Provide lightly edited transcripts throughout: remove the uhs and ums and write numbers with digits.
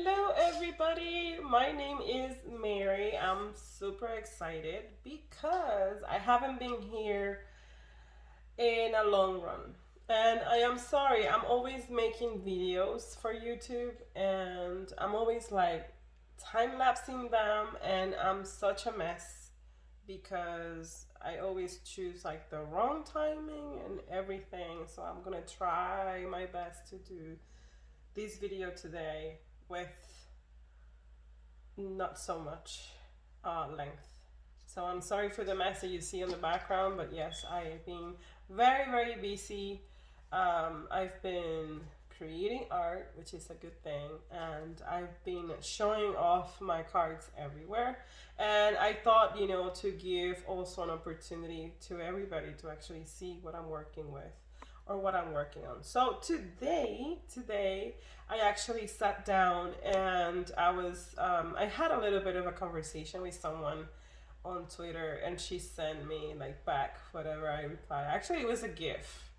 Hello, everybody. My name is Mary. I'm super excited because I haven't been here in a long run. And I am sorry, I'm always making videos for YouTube and I'm always like time lapsing them, and I'm such a mess because I always choose like the wrong timing and everything. So I'm gonna try my best to do this video today with not so much length. So I'm sorry for the mess that you see in the background, but yes, I've been very busy. I've been creating art, which is a good thing, and I've been showing off my cards everywhere. And I thought, to give also an opportunity to everybody to actually see what I'm working with or what I'm working on. So today I actually sat down and I had a little bit of a conversation with someone on Twitter, and she sent me like back whatever I replied. Actually, it was a GIF.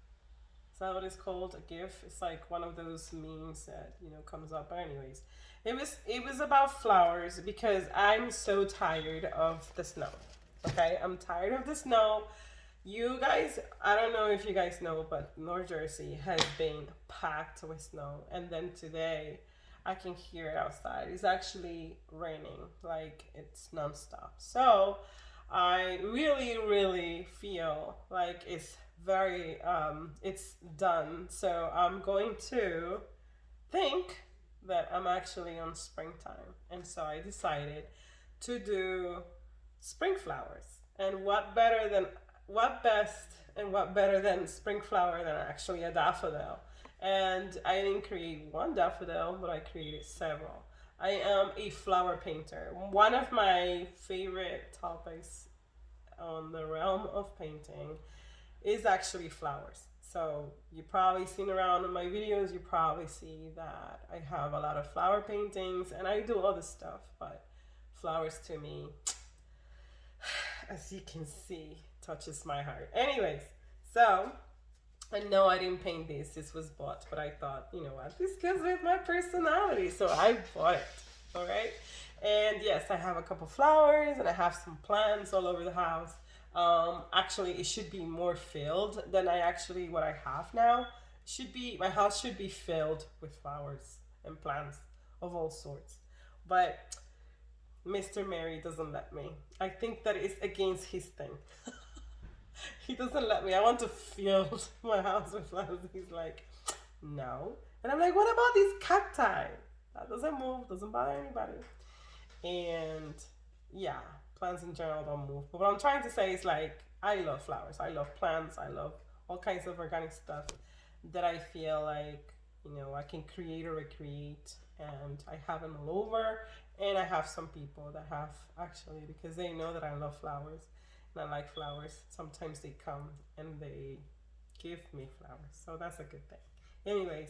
Is that what it's called? A GIF? It's like one of those memes that comes up. But anyways, it was about flowers because I'm so tired of the snow. Okay, I'm tired of the snow. You guys, I don't know if you guys know, but North Jersey has been packed with snow. And then today, I can hear it outside. It's actually raining, like it's nonstop. So I really feel like it's done. So I'm going to think that I'm actually on springtime. And so I decided to do spring flowers. And what better than spring flower than actually a daffodil? And I didn't create one daffodil, but I created several. I am a flower painter. One of my favorite topics on the realm of painting is actually flowers. So you probably seen around in my videos, you probably see that I have a lot of flower paintings and I do other stuff, but flowers to me, as you can see, touches my heart. Anyways, so I know I didn't paint this. This was bought, but I thought, you know what, this goes with my personality, so I bought it. All right. And yes, I have a couple flowers and I have some plants all over the house. Actually, it should be more filled than what I have now. My house should be filled with flowers and plants of all sorts. But Mr. Mary doesn't let me. I think that is against his thing. He doesn't let me. I want to fill my house with flowers. He's like, no. And I'm like, what about these cacti? That doesn't move, doesn't bother anybody. And yeah, plants in general don't move. But what I'm trying to say is like, I love flowers. I love plants. I love all kinds of organic stuff that I feel like, I can create or recreate. And I have them all over. And I have some people that have actually, because they know that I love flowers and I like flowers. Sometimes they come and they give me flowers. So that's a good thing. Anyways,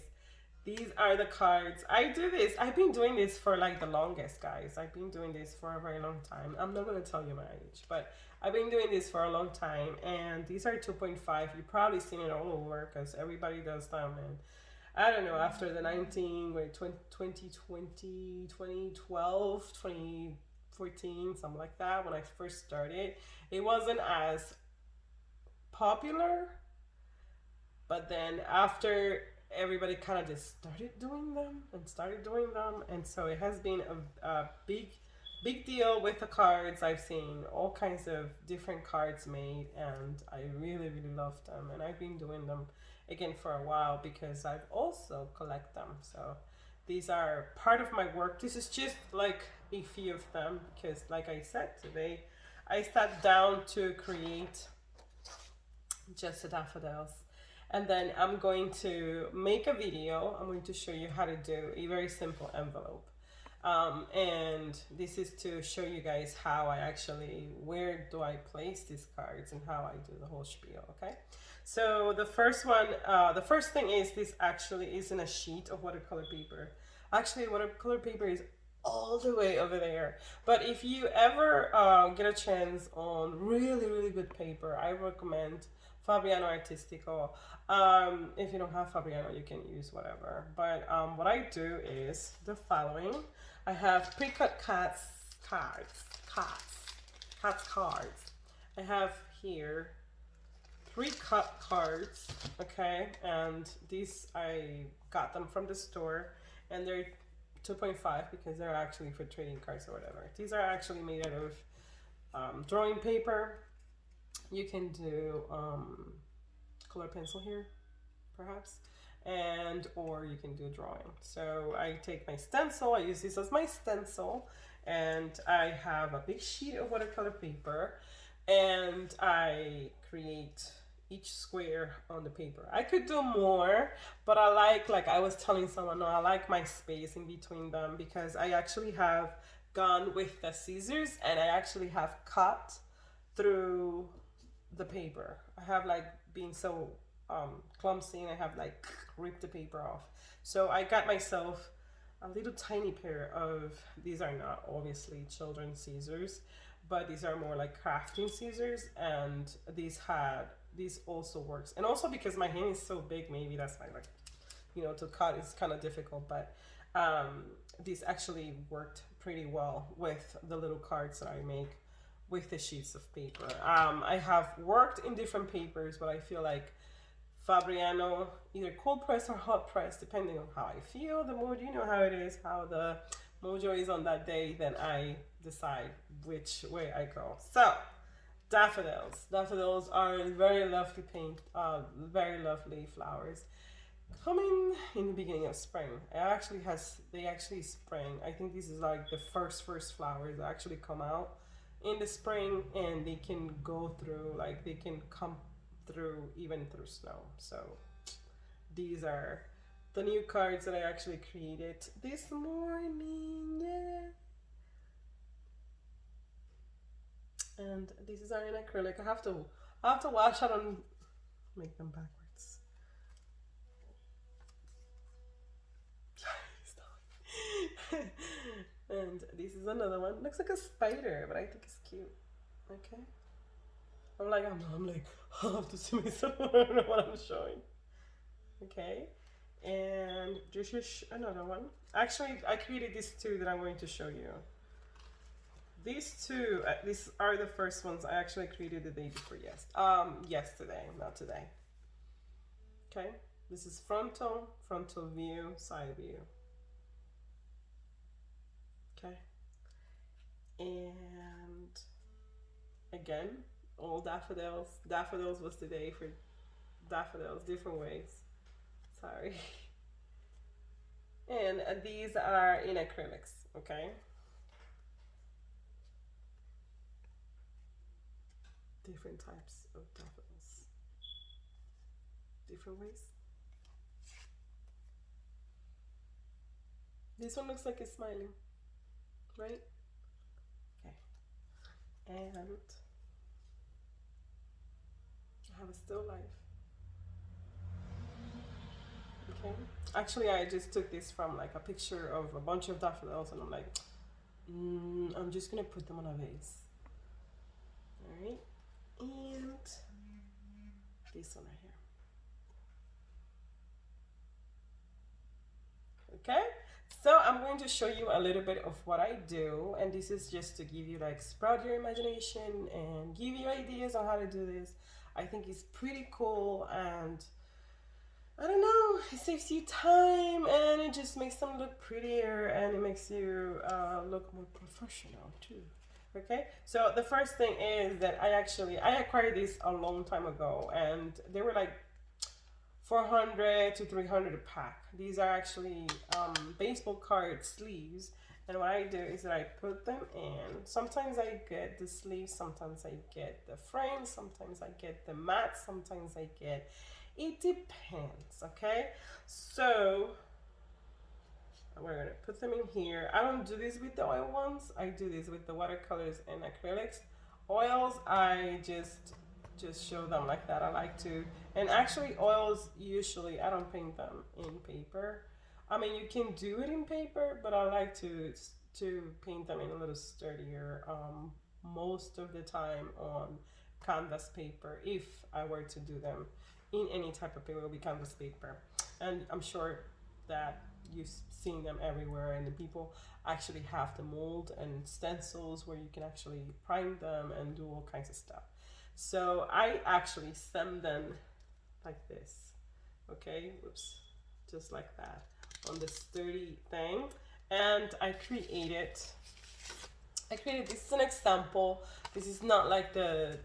these are the cards. I've been doing this for like the longest, guys. I've been doing this for a very long time. I'm not going to tell you my age, but I've been doing this for a long time. And these are 2.5. You've probably seen it all over because everybody does them. And I don't know, after the 2020, 2012, 2014, something like that, when I first started, it wasn't as popular. But then after everybody kind of just started doing them, and so it has been a big deal with the cards. I've seen all kinds of different cards made, and I really love them, and I've been doing them again for a while because I've also collect them. So these are part of my work. This is just like a few of them because, like I said, today I sat down to create just the daffodils. And then I'm going to make a video. I'm going to show you how to do a very simple envelope. And this is to show you guys where do I place these cards and how I do the whole spiel, okay? So the first thing is this actually isn't a sheet of watercolor paper. Actually, watercolor paper is all the way over there. But if you ever get a chance on really good paper, I recommend Fabriano Artistico. If you don't have Fabriano, you can use whatever. But what I do is the following. I have pre-cut cats cards. I have here pre-cut cards, okay? And these, I got them from the store, and they're 2.5 because they're actually for trading cards or whatever. These are actually made out of drawing paper. You can do color pencil here, perhaps, and or you can do drawing. So I take my stencil, I use this as my stencil, and I have a big sheet of watercolor paper, and I create each square on the paper. I could do more, but I like I was telling someone, no, I like my space in between them because I actually have gone with the scissors and I actually have cut through the paper. I have like been so clumsy and I have like ripped the paper off. So I got myself a little tiny pair of, these are not obviously children's scissors, but these are more like crafting scissors, and these also works. And also because my hand is so big, maybe that's why, like, you know, to cut is kind of difficult, but these actually worked pretty well with the little cards that I make with the sheets of paper. I have worked in different papers, but I feel like Fabriano, either cold press or hot press, depending on how I feel, the mood, you know how it is, how the mojo is on that day, then I decide which way I go. So, daffodils. Daffodils are very lovely paint, very lovely flowers. Coming in the beginning of spring. They actually spring. I think this is like the first flowers that actually come out in the spring, and they can go through, like they can come through even through snow. So these are the new cards that I actually created this morning. Yeah. And these are in acrylic. I have to wash. I don't make them backwards. And this is another one. Looks like a spider, but I think it's cute. Okay. I'm like, I have to see myself. I don't know what I'm showing. Okay. And this is another one. Actually, I created these two that I'm going to show you. These two, these are the first ones I actually created the day before yesterday, not today. Okay. This is frontal view, side view. Okay. And again, all daffodils. Daffodils was the day for daffodils, different ways. Sorry. And these are in acrylics, okay? Different types of daffodils. Different ways. This one looks like it's smiling, right? Okay. And I have a still life. Okay. Actually, I just took this from like a picture of a bunch of daffodils, and I'm like, I'm just gonna put them on a vase. All right. And this one right here. Okay, so I'm going to show you a little bit of what I do, and this is just to give you, like, sprout your imagination and give you ideas on how to do this. I think it's pretty cool, and I don't know, it saves you time, and it just makes them look prettier, and it makes you look more professional too. Okay, so the first thing is that I acquired this a long time ago, and they were like 400 to 300 a pack. These are actually baseball card sleeves, and what I do is that I put them in. Sometimes I get the sleeves, sometimes I get the frame, sometimes I get the mat, sometimes I get, it depends. Okay, so we're gonna put them in here. I don't do this with the oil ones, I do this with the watercolors and acrylics. Oils, I just show them like that. I like to, and actually oils, usually I don't paint them in paper. I mean, you can do it in paper, but I like to paint them in a little sturdier, most of the time on canvas paper. If I were to do them in any type of paper, it will be canvas paper. And I'm sure that you've seen them everywhere, and the people actually have the mold and stencils where you can actually prime them and do all kinds of stuff. So I actually stem them like this, okay, whoops, just like that on this sturdy thing. And this is an example. This is not like the,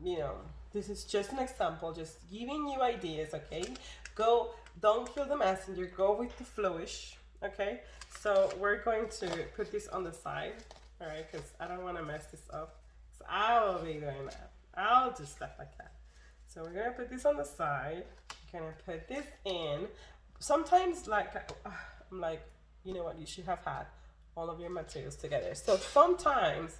you know, this is just an example, just giving you ideas, okay? Don't kill the messenger, go with the flowish, okay? So we're going to put this on the side, all right, because I don't want to mess this up. So I'll be doing that. I'll do stuff like that. So we're gonna put this on the side. I'm gonna put this in. Sometimes, like, I'm like, you know what, you should have had all of your materials together. So sometimes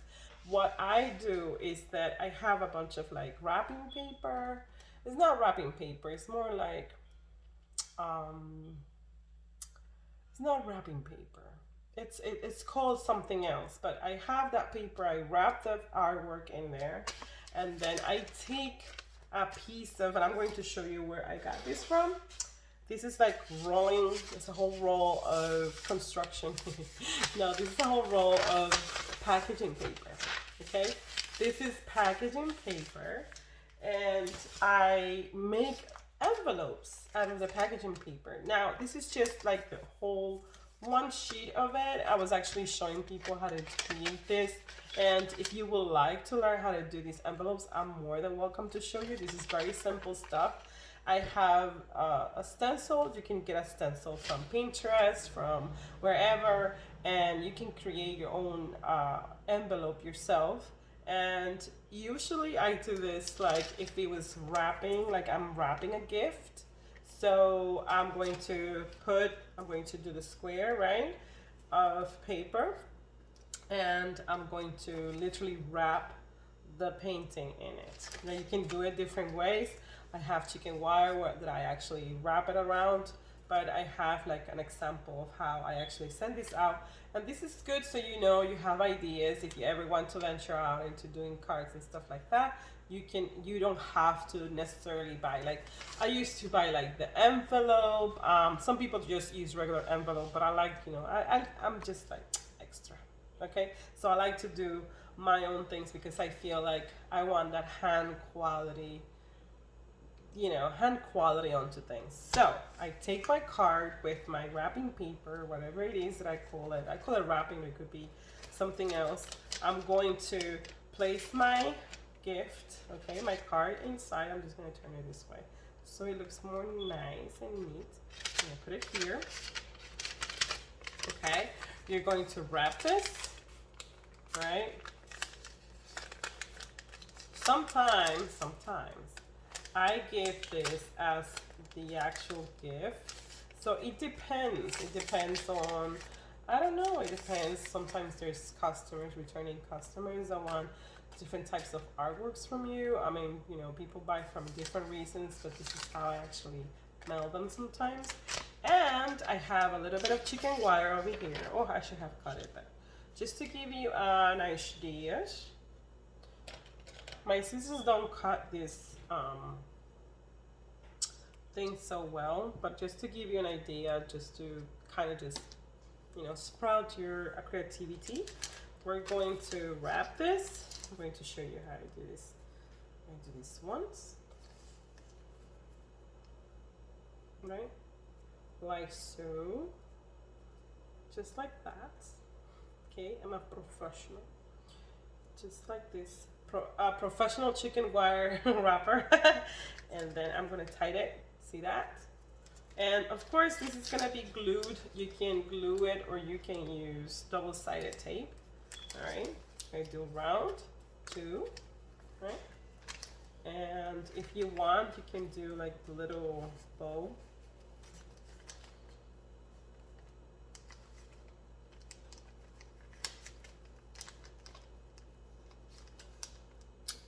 what I do is that I have a bunch of like wrapping paper. It's not wrapping paper, it's more like, it's not wrapping paper. It's called something else, but I have that paper, I wrap the artwork in there, and then I take a piece of, and I'm going to show you where I got this from. This is like rolling, it's a whole roll of construction. No, this is a whole roll of packaging paper, okay? This is packaging paper, and I make envelopes out of the packaging paper. Now, this is just like the whole one sheet of it. I was actually showing people how to create this, and if you would like to learn how to do these envelopes, I'm more than welcome to show you. This is very simple stuff. I have a stencil. You can get a stencil from Pinterest, from wherever, and you can create your own envelope yourself. And usually I do this like if it was wrapping, like I'm wrapping a gift. So I'm going to do the square, right, of paper, and I'm going to literally wrap the painting in it. Now you can do it different ways. I have chicken wire that I actually wrap it around, but I have like an example of how I actually send this out. And this is good so you know, you have ideas if you ever want to venture out into doing cards and stuff like that. You don't have to necessarily buy, like I used to buy like the envelope. Some people just use regular envelope, but I like, you know, I'm just like extra, okay? So I like to do my own things because I feel like I want that hand quality, you know, hand quality onto things. So I take my card with my wrapping paper, whatever it is that I call it wrapping, it could be something else. I'm going to place my gift, okay, my card inside. I'm just going to turn it this way so it looks more nice and neat. I'm going to put it here, okay? You're going to wrap this, right? Sometimes I give this as the actual gift. So it depends. It depends on, I don't know, it depends. Sometimes there's customers, returning customers that want different types of artworks from you. I mean, you know, people buy from different reasons, but this is how I actually mail them sometimes. And I have a little bit of chicken wire over here. Oh, I should have cut it, but just to give you an idea. My scissors don't cut this thing so well, but just to give you an idea, just to kind of just, you know, sprout your creativity, we're going to wrap this. I'm going to show you how to do this. I'm going to do this once, right, like so, just like that. Okay, I'm a professional, just like this. Professional chicken wire wrapper. And then I'm gonna tie it, see that? And of course this is gonna be glued. You can glue it or you can use double-sided tape. All right, I do round 2, right? And if you want, you can do like the little bow.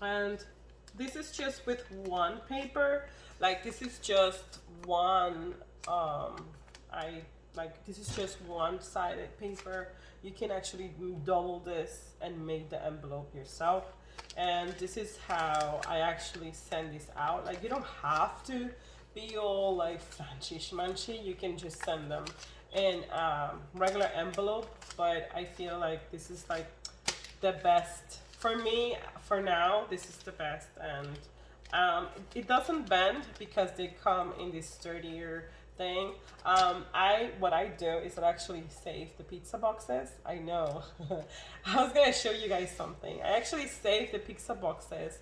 And this is just with one paper, like this is just one, I like this is just one-sided paper. You can actually double this and make the envelope yourself. And this is how I actually send this out. Like you don't have to be all like fancy schmancy. You can just send them in regular envelope. But I feel like this is like the best for me for now. This is the best, and it doesn't bend because they come in this sturdier thing. What I do is I actually save the pizza boxes. I know. I was gonna show you guys something. I actually save the pizza boxes,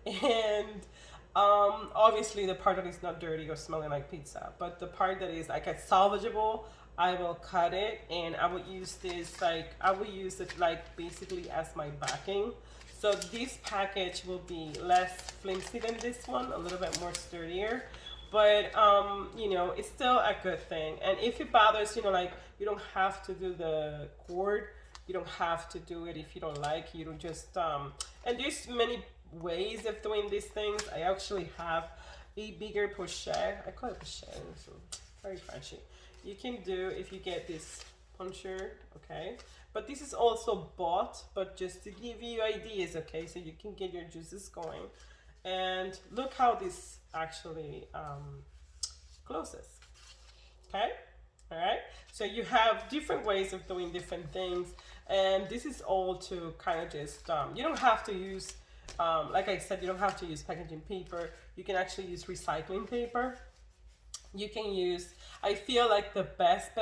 and obviously the part that is not dirty or smelling like pizza, but the part that is like a salvageable, I will cut it, and I will use this like I will use it like basically as my backing. So this package will be less flimsy than this one, a little bit more sturdier, but you know, it's still a good thing. And if it bothers, you know, like you don't have to do the cord, you don't have to do it if you don't like. You don't just and there's many ways of doing these things. I actually have a bigger pochette. I call it pochette, so very fancy. You can do if you get this puncher, okay, but this is also bought, but just to give you ideas, okay, so you can get your juices going. And look how this actually closes, okay. All right, so you have different ways of doing different things, and this is all to kind of just you don't have to use like I said, you don't have to use packaging paper. You can actually use recycling paper. You can use, I feel like the best,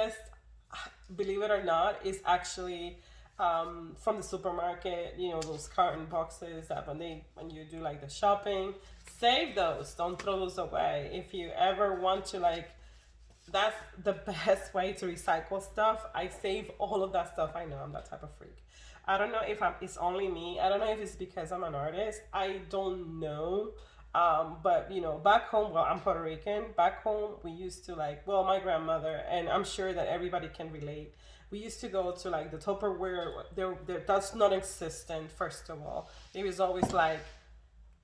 believe it or not, is actually from the supermarket. You know, those carton boxes that when you do like the shopping, save those. Don't throw those away. If you ever want to like, that's the best way to recycle stuff. I save all of that stuff. I know I'm that type of freak. I don't know if it's only me. I don't know if it's because I'm an artist. I don't know. But you know, back home, well, I'm Puerto Rican. Back home, we used to like, well, my grandmother, and I'm sure that everybody can relate. We used to go to like the Tupperware. That's not existent. First of all, it was always like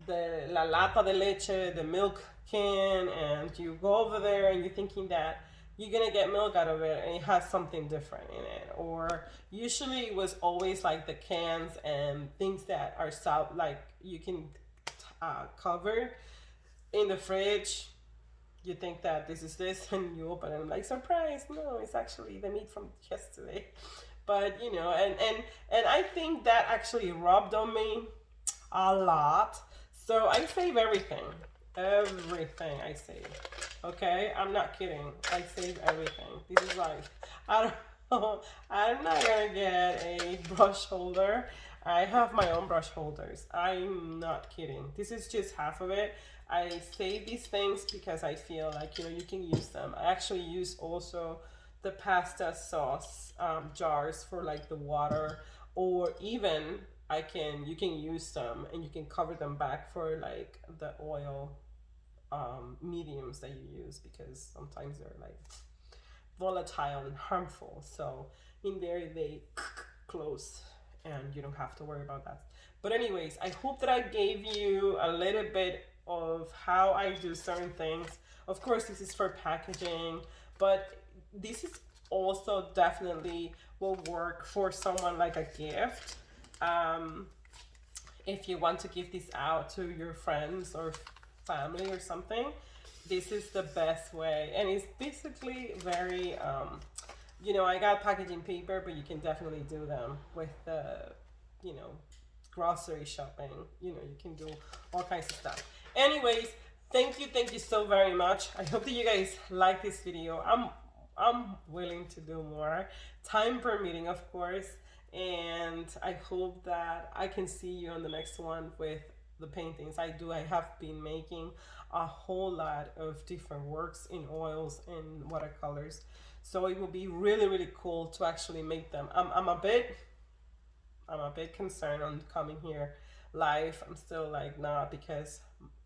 the la lata de leche, the milk can, and you go over there and you're thinking that you're gonna get milk out of it and it has something different in it. Or usually it was always like the cans and things that are like you can cover in the fridge. You think that this is this and you open it and like, surprise, no, it's actually the meat from yesterday. But you know, and I think that actually rubbed on me a lot. So I save everything I save. Okay, I'm not kidding. I save everything. This is like, I don't know, I'm not gonna get a brush holder. I have my own brush holders. I'm not kidding. This is just half of it. I save these things because I feel like, you know, you can use them. I actually use also the pasta sauce jars for like the water, or even you can use them and you can cover them back for like the oil mediums that you use, because sometimes they're like volatile and harmful. So in there they close and you don't have to worry about that. But anyways, I hope that I gave you a little bit of how I do certain things. Of course, this is for packaging, but this is also definitely will work for someone like a gift. If you want to give this out to your friends or family or something, this is the best way. And it's basically very you know, I got packaging paper, but you can definitely do them with the, you know, grocery shopping. You know, you can do all kinds of stuff. Anyways, thank you so very much. I hope that you guys like this video. I'm willing to do more, time permitting, of course. And I hope that I can see you on the next one with the paintings. I have been making a whole lot of different works in oils and watercolors, so it will be really cool to actually make them. I'm a bit concerned on coming here live. I'm still like, nah, because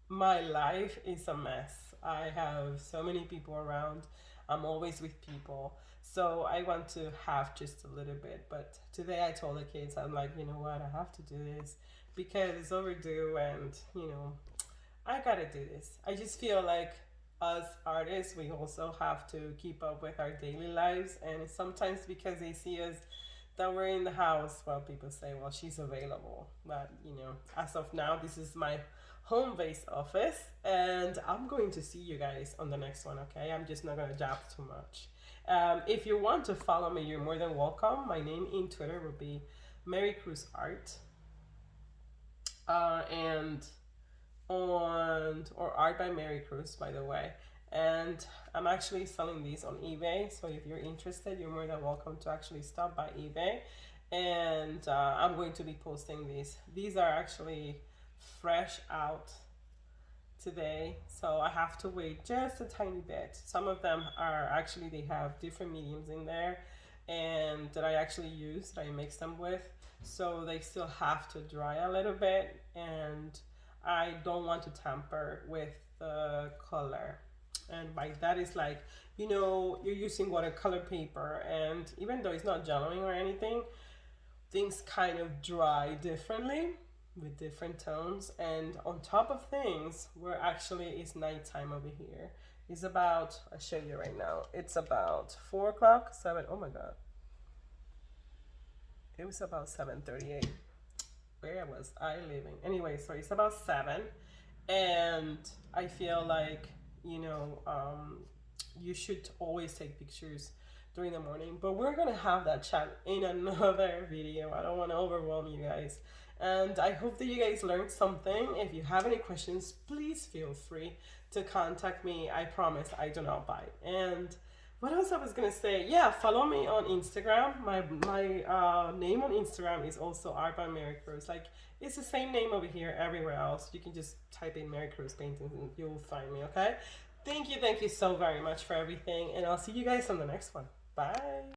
my life is a mess. I have so many people around. I'm always with people, so I want to have just a little bit. But today I told the kids, I'm like, you know what, I have to do this because it's overdue, and you know, I gotta do this. I just feel like Us artists, we also have to keep up with our daily lives, and sometimes because they see us that we're in the house, well, people say, well, she's available. But, as of now, this is my home base office, and I'm going to see you guys on the next one, okay? I'm just not going to jab too much. If you want to follow me, you're more than welcome. My name in Twitter will be Mary Cruz Art. And or Art by Mary Cruz, by the way. And I'm actually selling these on eBay, so if you're interested, you're more than welcome to actually stop by eBay. And I'm going to be posting these. These are actually fresh out today, so I have to wait just a tiny bit. Some of them are actually, they have different mediums in there and that I actually use, that I mix them with, so they still have to dry a little bit, and I don't want to tamper with the color. And by that is like, you're using watercolor paper, and even though it's not gelling or anything, things kind of dry differently with different tones. And on top of things, it's nighttime over here. It's about, I'll show you right now, it's about 4 o'clock, 7, oh my god. It was about 7:38. Where was I living? Anyway, so it's about 7, and I feel like, you should always take pictures during the morning, but we're gonna have that chat in another video. I don't want to overwhelm you guys, and I hope that you guys learned something. If you have any questions, please feel free to contact me. I promise I do not bite. And what else I was gonna say? Yeah, follow me on Instagram. My name on Instagram is also Art by Mary Cruz. Like, it's the same name over here everywhere else. You can just type in Mary Cruz paintings and you'll find me. Okay. Thank you so very much for everything, and I'll see you guys on the next one. Bye.